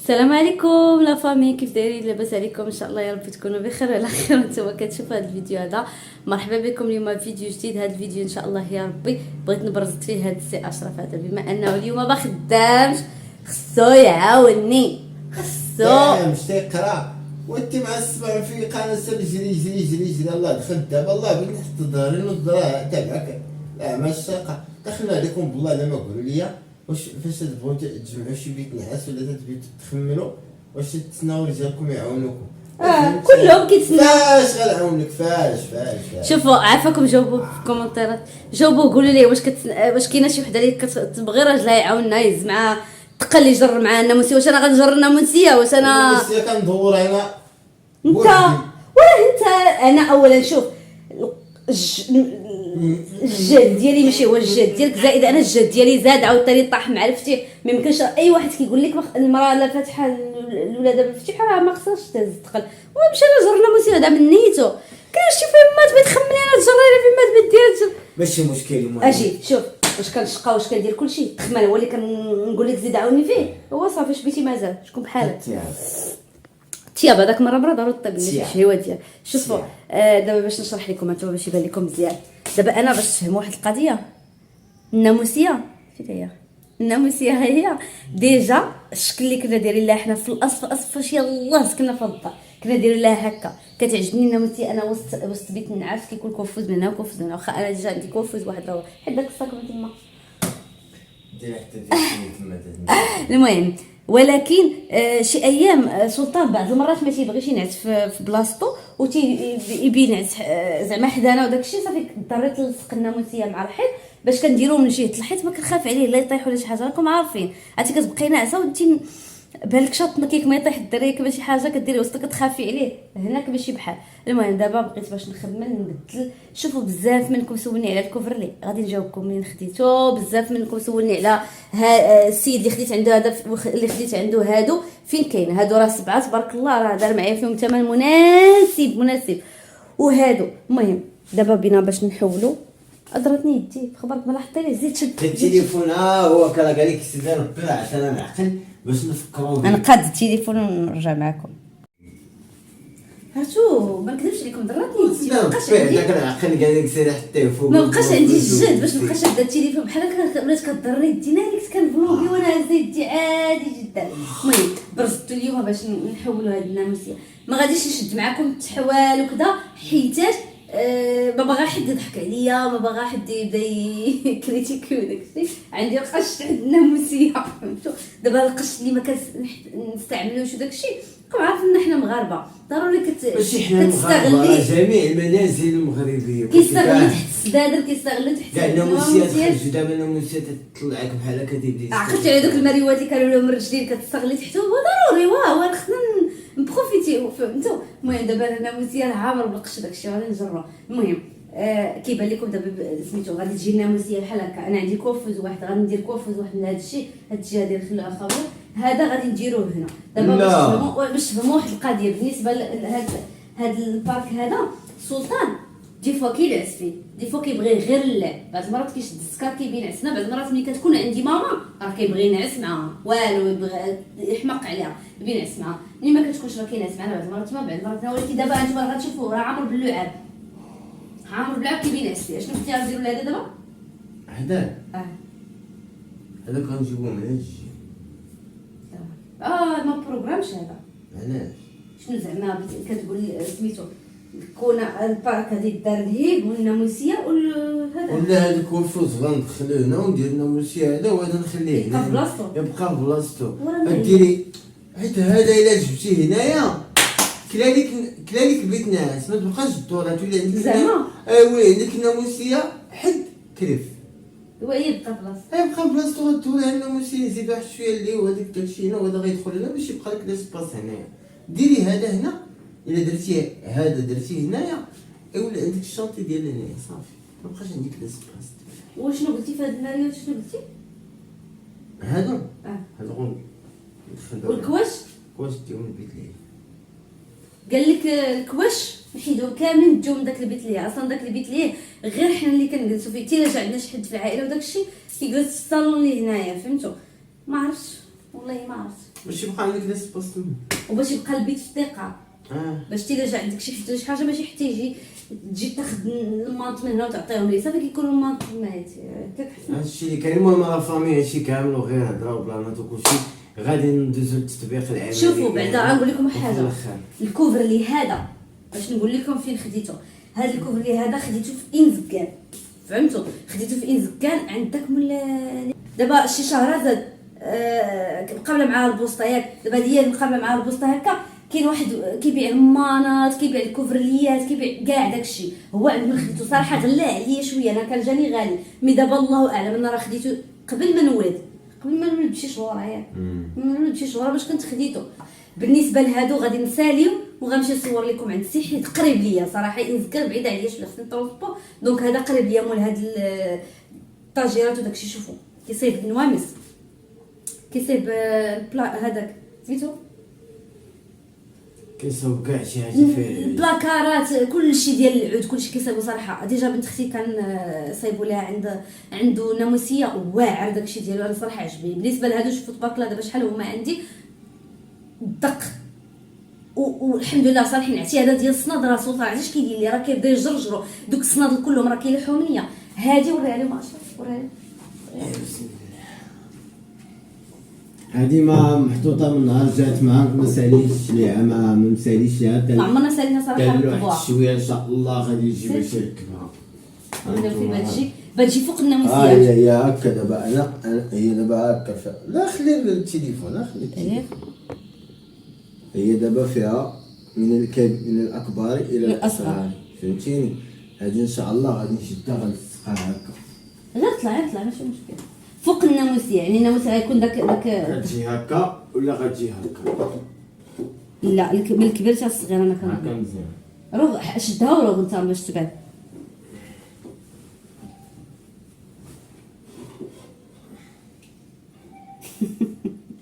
السلام عليكم لا فامي، كيف دايرين؟ لاباس عليكم ان شاء الله؟ يا رب تكونوا بخير وعلى خير. وانتم كتشوفوا هذا الفيديو هذا، مرحبا بكم اليوم في فيديو جديد. هذا الفيديو ان شاء الله يا ربي بغيت نبرز فيه هذا السي اشرف هذا، بما انه اليوم ما خدامش خصو يعاوني، خصو مش تيقرا وانت مع الصباح في قناه جري جري جري جري. الله دخل دابا، الله بين تحت ظهري والظهر تبعك. لا ما الشاقه دخلوا عليكم بالله. لما قولوا لي فاش تبغوا تجمعوا شي بيت نعاس ولا تبغيو تخملوا، واش تسناو رجالكم يعاونوكم؟ كلهم كيتسناو. فاش غنعاونك؟ فاش شوفوا عافاكم، جاوبوا في الكومنتات، جاوبوا قولوا لي واش كاينه شي وحده اللي كتبغي راجلها يعاوننا يهز معاها تقل يجر معاها الناموسيه؟ واش انا غنجر الناموسيه؟ واش انا الناموسيه كندور انا انت ولا انت؟ انا اولا شوف الجد ديالي ماشي هو الجد ديالك، زائد انا الجد ديالي زاد عاوتاني طاح مع الفتيح. ما يمكنش اي واحد كيقول لك المراه لا فاتحه الولاده بالفتيح راه ما خصهاش تهز الثقل. ومشى انا جرنا موسي هذا من نيتو. كاين شي فيمات بغيت تخملي انا تجري فيمات بغيت دير ماشي مشكل. المهم اجي شوف واش كنشقى واش كندير كلشي تخمل، هو اللي كنقول لك زيد عاوني فيه. هو صافي شبيتي مازال شكون بحالك تياب هذاك مره ضرب الطب اللي في الشهوه ديال. شوفوا دابا باش نشرح لكم انتم باش يبان لكم مزيان. دابا انا باش تفهموا واحد القضيه، الناموسيه فين هي؟ الناموسيه هي ديجا الشكل اللي كنا دايرين لها حنا في الاصل فاش يلاه سكننا في الدار كنا دايرين لها هكا. كتعجبني الناموسيه انا وسط بيت النعاس كيكون كوفوز من هنا وكوفوز من هنا. واخا انا ديجا عندي كوفوز واحد راه حيت داك الصاك من تما دير حتى المهم. ولكن شي ايام سلطان بعض المرات ما تيبغيش ينعس في بلاصتو وتيبي ينعس زعما حدانا وداك الشيء. صافي اضطريت نلصق الناموسيه مع الحيط باش كنديرو من جهه الحيط، ما كنخاف عليه لا يطيح ولا شي حاجه. راكم عارفين عرفتي كتبقاي ناعسه وانت بالك شاط ما كيك ما يطيح الدري كما شي حاجه كديري وسطك كتخافي عليه هناك ماشي بحال. المهم دابا بغيت باش نخمم نبدل. شوفوا بزاف منكم سولني على الكوفرلي، غادي نجاوبكم منين خديتو. بزاف منكم سولني على السيد اللي خديت عنده هذا اللي خديت عنده هادو فين كاين. هادو راه 7 تبارك الله، راه دار معايا فيهم ثمن مناسب وهادو. المهم دابا بينا باش نحولوا. اضرتني يدي خبرك ما لاحظتي ليه زيد شد التليفون. هو كان قال لك سيدي ربي عشان انا نعقل باش نفكروا. انا قاد التليفون ونرجع معكم. هاتو ما نكذبش عليكم ضراتني يدي. ما بقاش عندي داك العقل قال لك سير حتى فوق. ما بقاش عندي الجهد باش نبقى شاده التليفون بحال هكا. ولات كضرني يدي ناريكس كنفلوغي وانا هازه يدي عادي جدا. المهم برزتو اليوم باش نحولوا هاد الناموسيه. ما غاديش نشد معكم التحوال وكذا حيتاش ما باغا حد يضحك عليا، ما باغا حد يبدا يكريتيكي وداكشي. عندي القش عند الناموسيه فهمتوا. دابا القش اللي ما كنستعملوش وداكشي راكم عارفين حنا مغاربه ضروري كتستغلي جميع المنازل المغربيه كيستغلوا تحت السدادر كيستغلوا تحت كاع الناموسيات. خرج دابا الناموسيات تطلعك بحال هكا تيبدا. عقلت على دوك المريوات اللي كانوا لهم الرجلين كتستغلي تحتهم. ضروري واه خصنا نبروفيتيو فهمتوا. المهم دابا الناموسيه راه عامر بالقش داكشي غادي نجربو. المهم كيبان لكم دابا سميتو غادي تجي الناموسيه بحال هكا. انا عندي كوفوز واحد غادي ندير كوفوز واحد من هذا الشيء. هاد الجهه ديال خلوها خاويه، هذا غادي نديروه هنا. دابا باش تفهموا واحد القضيه بالنسبه لهاد البارك هذا. سلطان دي فوا كينعس فيه، دي فوا كيبغي غير اللعب. بعض المرات كيشد السكر كيبي ينعسنا، بعض المرات ملي كتكون عندي ماما راه كيبغي ينعس معاها والو يبغي يحمق عليها يبي ينعس معاها. ملي ما كتكونش راه كينعس معنا بعض المرات ما بعض المرات. ولكن دابا انتما غتشوفوا راه عامر باللعاب، عامر باللعاب كيبي ينعس فيه. شنو اختي غنديروا لهذا دابا؟ هذا هذا كنجيبوه من الجي. ما بروغرامش هذا. علاش؟ شنو زعما كتقول سميتو كون البارك هادي دار الهيب والناموسيه وهذا ولا هذاك الفوز غندخلوه هنا وندير الناموسيه هذا وهذا نخليه يبقى في بلاصتو. يبقى في بلاصتو. ديري حيت هذا الا جبتيه هنايا كلاليك البيت ناعس ما تبقاش الدورات ولا عندك زعما وي عندك الناموسيه حد كرف. هو يبقى في بلاصتو. يبقى في بلاصتو غدور على الناموسيه. زيد واحد شويه اللي هو هذاك داكشي هنا وهذا غيدخل هنا باش يبقى لك لاسباس هنايا. ديري هذا هنا. الا درتي هذا درتيه هنايا ولا عندك الشانطي ديال هنايا صافي ما بقاش عندك لاسباس. وشنو قلتي في هاد الماريوت؟ شنو قلتي؟ هذا هذا والكواش كواش ديال البيت ليه قال لك الكواش نحيدو كاملين نجيو من داك البيت ليه. اصلا داك البيت ليه غير حنا اللي كنجلسوا فيه. تيلا جا عندنا شي حد في العائله وداك الشيء كيجلس في الصالون اللي هنايا فهمتوا. ما عرفتش والله ما عرفت. باش يبقى عندك ليسباس تما وباش يبقى البيت في الثقه. باش تيلا جا عندك شي حاجه ماشي حتى يجي تجي تاخذ المانط من هنا وتعطيهم ليه صافي كيكون المانط مات كتحس. هادشي اللي كاين. المهم لا فامي هادشي كامل وغير هضره وبلانات وكلشي غادي ندوزو للتطبيق العملي. شوفوا بعدا غنقول لكم حاجه، الكوفر اللي هذا باش نقول لكم فين خديته. هذا الكوفر اللي هذا خديته في انزكان، فهمتوا؟ خديته في انزكان عندك من دابا شي شهر زاد مقابله مع البوسطه دابا ديال مقابله مع البوسطه هكا كاين واحد كيبيع المانط كيبيع الكوفرليات كيبيع كاع داكشي. هو عند من خديته صراحه غلا عليا شويه، انا كان جاني غالي مي دابا الله اعلم انا راه خديته قبل ما نولد بشي شهور بشي شهور باش كنت خديته. بالنسبه لهادو غادي نساليو وغنمشي نصور لكم عند سي حيت قريب ليا صراحه انزكر بعيد عليا شويه خصني نطرونسبو دونك هذا قريب ليا مول هاد الطاجيرات وداكشي. شوفوا كيصايب النوامس كيصايب هذاك سميتو كيصاوب كاع شي حاجه فيه البلاكارات كلشي ديال العود كلشي كيصايبو صراحه. ديجا بنت اختي كان صايبوا لها عنده ناموسيه واعر داكشي ديالو انا صراحه عجبني. بالنسبه لهادو شفتوا تبارك الله دابا شحال هما عندي دق والحمد لله صالحين. عرفتي هذا ديال الصناد راه سلطان علاش كيدير لي راه كيبدا يجرجروا دوك الصناد كلهم راه كيلحوا منيا. هادي وريها لهم اشرف وريها هادي ما محطوطه من نهار جات معاك ما ساليش ليها ما مساليش ليها ما عمرنا سالينا صراحه واحد شويه ان شاء الله غادي يجي باش يركبها. انا في بتجي فوق الناموسيات. هي هكا دابا انا هي دابا هكا لا خلي التليفون خلي التليفون. هي دابا فيها من الاكبر الى الاصغر فهمتيني. هادي ان شاء الله غادي نشدها غنلصقها هكا غير طلع ماشي مشكل فوق الناموسيه. يعني الناموسيه غيكون داك غتجي هكا ولا غتجي هكا؟ لا من الكبير حتى الصغير انا كنظن هكا مزيان. روح شدها وروح انت باش تبان.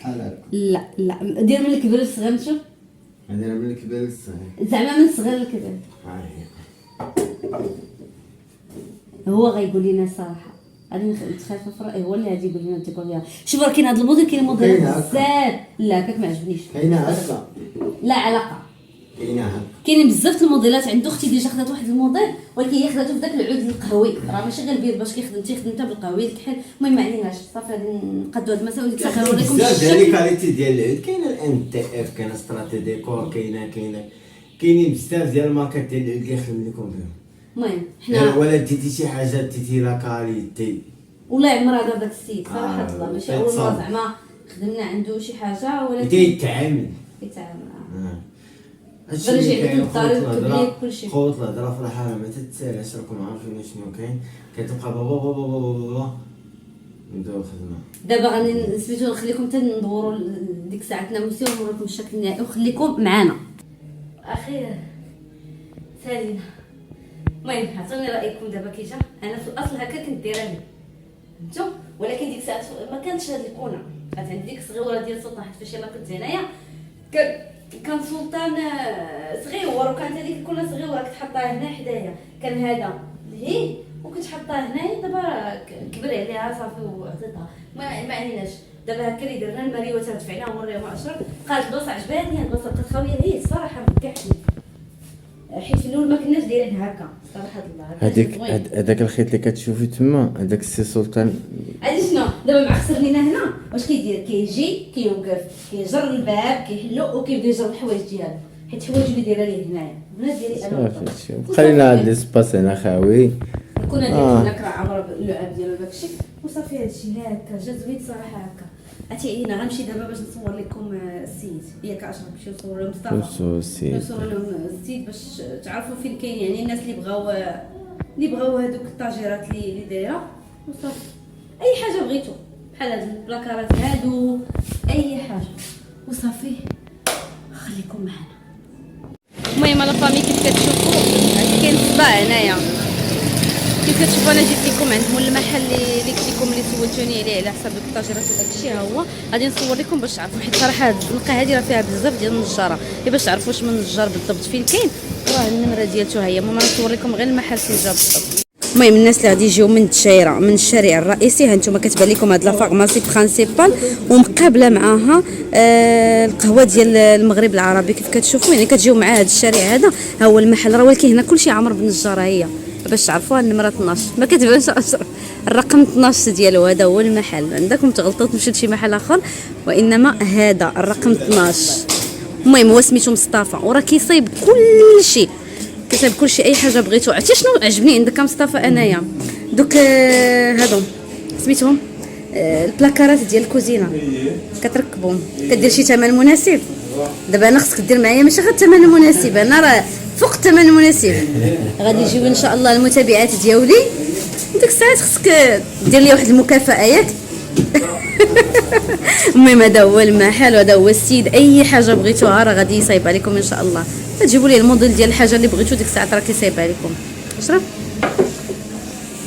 بحال هكا. لا دير من الكبير للصغير نشوف. ندير من الكبير للصغير زعما من الصغير للكبير. هو غيقول لنا الصراحه غادي نتخافى في رايه هو اللي غادي يقول لنا التيبوريا. شوف راه كاين هذا الموديل كاين موديلات بزاف. لا كاك ما عجبنيش. كاينه هكا لا علاقه كاينه هكا كاينين بزاف الموديلات. عند اختي ديجا خدات واحد الموديل ولكن هي خداتو في داك العود القهوي راه ماشي غير البيض باش تيخدم حتى بالقهوي الكحل. المهم ما عليناش صافي غادي نقادو هاد المسائل وديك الساعه غنوريكم بزاف ديال الكاليتي ديال العود. كاينه الان تي اف كاينه ستراتي ديكور كاينين بزاف ديال الماركات ديال العود اللي يخدم لكم بهم. المهم حنا ولا ديتي شي حاجه ديتي لا كاليتي والله عمرها دار داك السيد صراحه الله ماشي اول مره زعما خدمنا عنده شي حاجه ولكن يتعامل هادشي اللي كاين الدار كلشي قوت الهضره في الحاله ما تتسالش. راكم عارفين شنو كاين كتبقى بابا نديرو الخدمه. دابا غادي سميتو نخليكم حتى ندوروا ديك ساعتنا نمشيو ونوريكم الشكل النهائي وخليكم معنا. اخي سالينا المهم عطوني رايكم دابا كي جا. انا في الاصل هكا كنت دايره ليه انتو ولكن ديك الساعه ما كانتش هاد الكونه كانت عندي ديك الصغيره ديال سلطان حيت فاش يلاه كنت هنايا كان سلطان صغير وكانت هذيك الكونه صغيره كنت حطاها هنا حدايا. كان هذا هي وكنت حطاه هنايا دابا كبر عليها صافي وعطيتها ما عليناش. دابا هكا اللي درنا المريوه تدفعناها ونوريهم 10 قالت البلاصه عجباتني هاد البلاصه بقات خاويه هي الصراحه متكحلي حيت في الاول ما كناش دايرين هكا صراحه الله. هذاك الخيط اللي كتشوفي تما هذاك السي سلطان عرفتي شنو دابا معصر لينا هنا واش كيدير كيجي كيوقف كيجر الباب كيحلو وكيبدا يجر الحوايج ديالو حيت الحوايج اللي دايره ليه هنايا هنا ديالي انا خلينا هاد ليسباس هنا خاوي كنا دايرين هناك راه عامره اللعاب ديالو داكشي وصافي هادشي هكا جا زوين صراحه هكا. عرفتي علينا غنمشي دابا باش نصور لكم السيد ياك اشرف نمشيو نصور لهم مصطفى نصور لهم السيد باش تعرفوا فين كاين يعني الناس اللي بغاو هذوك الطاجيرات اللي دايره وصافي. اي حاجه بغيتو بحال هاد البلاكارات هادو اي حاجه وصافي خليكم معنا. المهم لا فامي كيف كتشوفوا كاين صباع هنايا كيف كتشوفوا انا جيت لكم عند مول المحل اللي قلت لكم اللي سولتوني عليه على حساب الطاجيرات وداكشي ها هو غادي نصور لكم باش تعرفوا حيت صراحه هاد الزنقه هادي راه فيها بزاف ديال النجاره باش تعرفوا واش من النجار بالضبط فين كاين راه النمره ديالته ها هي. المهم نصور لكم غير المحل فين جا بالضبط. المهم الناس اللي غادي يجيو من الدشايره من الشارع الرئيسي، ها نتوما كتبان لكم هاد لا فارماسي برينسيبال ومقابله معاها القهوه ديال المغرب العربي كيف كتشوفوا، يعني كتجيو مع هاد الشارع هذا ها هو المحل. راه ولكن هنا كلشي عامر بالنجاره، هي باش تعرفوها النمره 12 ما كتبانش الرقم 12 ديالو، هذا هو المحل. عندكم تغلطوا تمشيو لشي محل اخر، وانما هذا الرقم 12. المهم هو سميتو مصطفى وراه كيصايب كلشي، كيصايب كلشي اي حاجه بغيتو. عرفتي شنو عجبني عندك مصطفى انايا؟ دوك هادو سميتهم البلاكارات ديال الكوزينه، كتركبهم كدير شي ثمن مناسب. دابا انا خصك دير معايا ماشي غير الثمن المناسب، انا راه فوق الثمن المناسب. غادي يجيو ان شاء الله المتابعات ديالي، ديك الساعات خصك دير لي واحد المكافاه ياك. المهم هذا هو المحل وهذا هو السيد، اي حاجه بغيتوها راه غادي يصايبها لكم ان شاء الله. تجيبوا لي الموديل ديال الحاجه اللي بغيتو ديك الساعه راه كيصايبها لكم. اشرف